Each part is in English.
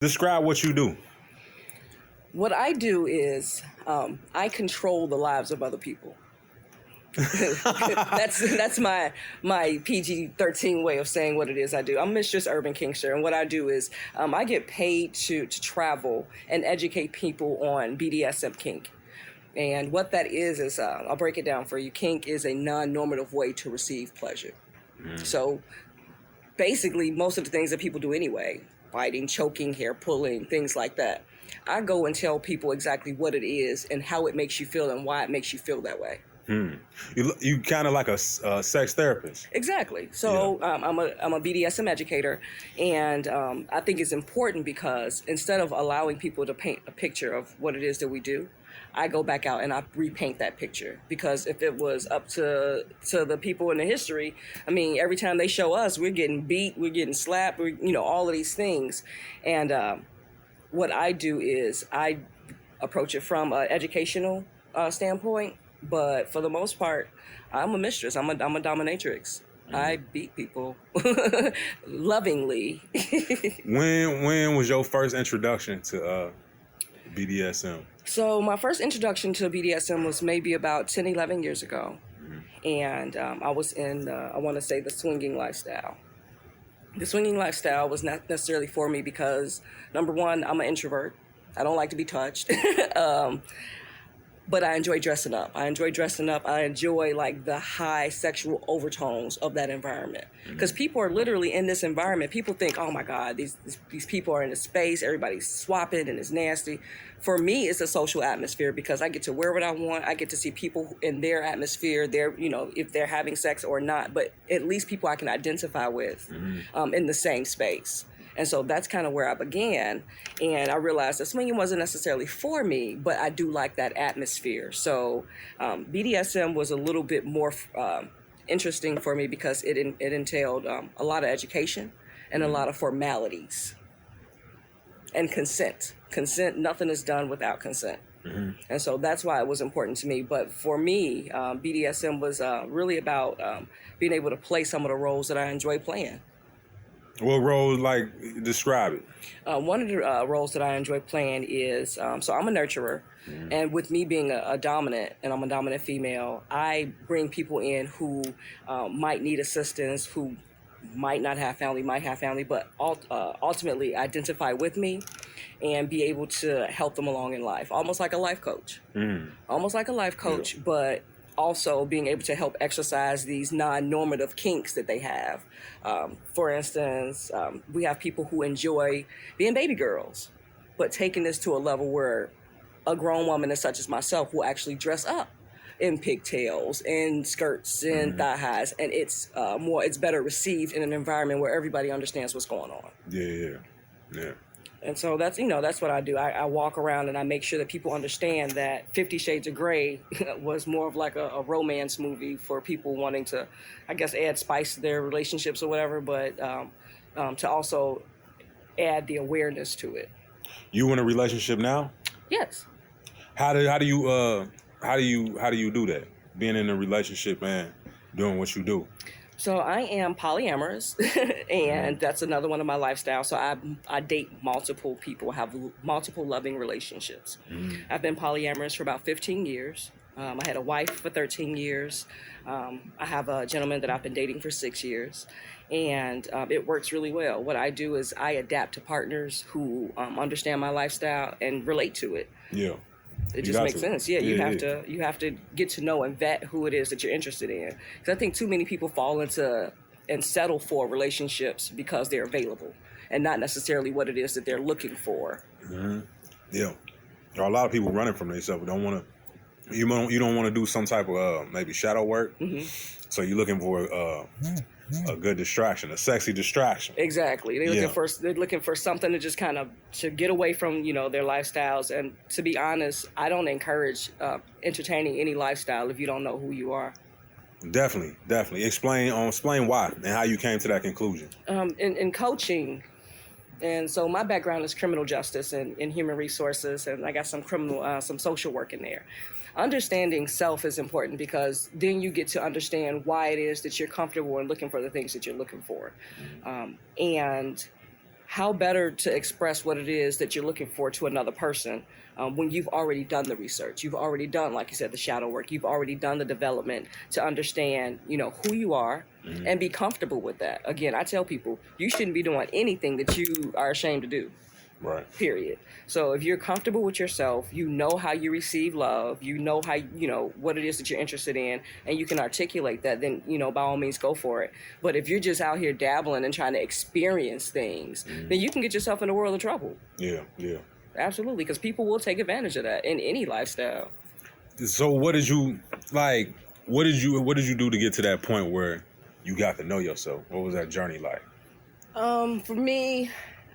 Describe what you do. What I do is I control the lives of other people. that's my PG-13 way of saying what it is I do. I'm Mistress UrbanKinkster, and what I do is I get paid to travel and educate people on BDSM kink. And what that is I'll break it down for you. Kink is a non-normative way to receive pleasure. So basically, most of the things that people do anyway, biting, choking, hair pulling, things like that, I go and tell people exactly what it is and how it makes you feel and why it makes you feel that way. You kind of like a sex therapist. Exactly. So I'm a BDSM educator, and I think it's important because instead of allowing people to paint a picture of what it is that we do, I go back out and I repaint that picture. Because if it was up to the people in the history, I mean, every time they show us, we're getting beat, we're getting slapped, all of these things. And what I do is I approach it from an educational standpoint. But for the most part, I'm a mistress. I'm a dominatrix. I beat people lovingly. When was your first introduction to BDSM? So my first introduction to BDSM was maybe about 10, 11 years ago. And I was in, I want to say, the swinging lifestyle. The swinging lifestyle was not necessarily for me because, number one, I'm an introvert. I don't like to be touched. But I enjoy dressing up. I enjoy like the high sexual overtones of that environment. Because people are literally in this environment. People think, oh my God, these people are in a space, everybody's swapping and it's nasty. For me, it's a social atmosphere because I get to wear what I want. I get to see people in their atmosphere, if they're having sex or not, but at least people I can identify with in the same space. And so that's kind of where I began. And I realized that swinging wasn't necessarily for me, but I do like that atmosphere. So BDSM was a little bit more interesting for me because it entailed a lot of education and a lot of formalities and consent. Nothing is done without consent. And so that's why it was important to me. But for me, BDSM was really about being able to play some of the roles that I enjoy playing. What role, describe it? One of the roles that I enjoy playing is, so I'm a nurturer, and with me being a dominant, and I'm a dominant female, I bring people in who might need assistance, who might not have family, might have family, but ultimately identify with me and be able to help them along in life, almost like a life coach. But also being able to help exercise these non-normative kinks that they have. For instance, we have people who enjoy being baby girls, but taking this to a level where a grown woman, such as myself, will actually dress up in pigtails and skirts and thigh highs, and it's better received in an environment where everybody understands what's going on. Yeah. And so that's what I do. I walk around and I make sure that people understand that 50 Shades of Grey was more of like a romance movie for people wanting to, I guess, add spice to their relationships or whatever, but to also add the awareness to it. You in a relationship now? Yes. How do you do that? Being in a relationship and doing what you do? So I am polyamorous, and that's another one of my lifestyles. So I date multiple people, have multiple loving relationships. I've been polyamorous for about 15 years. I had a wife for 13 years. I have a gentleman that I've been dating for 6 years, and it works really well. What I do is I adapt to partners who understand my lifestyle and relate to it. Yeah. It just makes sense. You have to get to know and vet who it is that you're interested in. Because I think too many people fall into and settle for relationships because they're available and not necessarily what it is that they're looking for. Yeah, there are a lot of people running from themselves. You don't want to do some type of maybe shadow work. So you're looking for a good distraction, a sexy distraction. Exactly. They're looking for something to just kind of to get away from their lifestyles. And to be honest, I don't encourage entertaining any lifestyle if you don't know who you are. Definitely. Explain why and how you came to that conclusion. In coaching, and so my background is criminal justice and human resources, and I got some some social work in there. Understanding self is important because then you get to understand why it is that you're comfortable and looking for the things that you're looking for. And how better to express what it is that you're looking for to another person when you've already done the research. You've already done, like you said, the shadow work. You've already done the development to understand, who you are and be comfortable with that. Again, I tell people, you shouldn't be doing anything that you are ashamed to do. Right. Period. So if you're comfortable with yourself, you know how you receive love, you know how, what it is that you're interested in, and you can articulate that, then, by all means go for it. But if you're just out here dabbling and trying to experience things, then you can get yourself in a world of trouble. Yeah. Absolutely, because people will take advantage of that in any lifestyle. So what did you do to get to that point where you got to know yourself? What was that journey like? For me,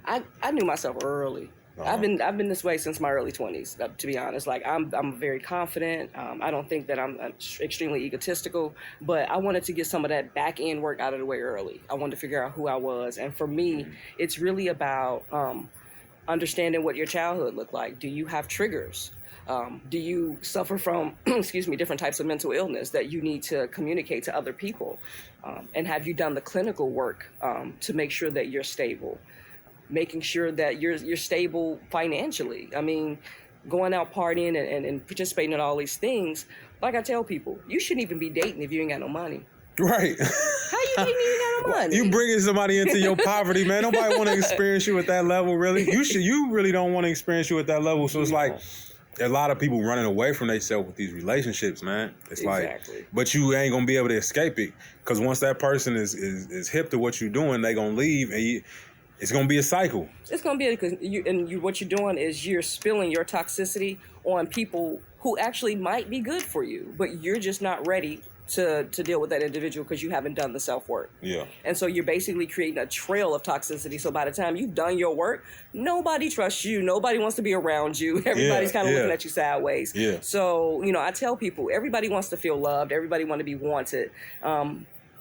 I knew myself early. I've been this way since my early 20s, to be honest. Like, I'm very confident. I don't think that I'm extremely egotistical, but I wanted to get some of that back end work out of the way early. I wanted to figure out who I was. And for me, it's really about understanding what your childhood looked like. Do you have triggers? Do you suffer from, different types of mental illness that you need to communicate to other people? And have you done the clinical work to make sure that you're stable? Making sure that you're stable financially. I mean, going out partying and participating in all these things, like I tell people, you shouldn't even be dating if you ain't got no money. Right. How you dating if you ain't got no money? You bringing somebody into your poverty, man. Nobody want to experience you at that level, really. You really don't want to experience you at that level. So it's like a lot of people running away from themselves with these relationships, man. It's exactly. like, but you ain't gonna be able to escape it, because once that person is hip to what you're doing, they gonna leave, and it's going to be a cycle. It's going to be what you're doing is you're spilling your toxicity on people who actually might be good for you, but you're just not ready to deal with that individual because you haven't done the self-work. Yeah. And so you're basically creating a trail of toxicity. So by the time you've done your work, nobody trusts you. Nobody wants to be around you. Everybody's kind of looking at you sideways. Yeah. So, I tell people, everybody wants to feel loved. Everybody wants to be wanted.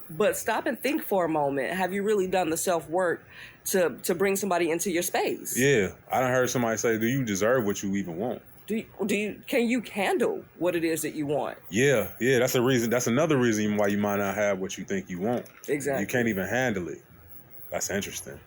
But stop and think for a moment. Have you really done the self-work to bring somebody into your space? Yeah. I done heard somebody say, do you deserve what you even want? Can you handle what it is that you want? Yeah. That's a reason. That's another reason why you might not have what you think you want. Exactly. You can't even handle it. That's interesting.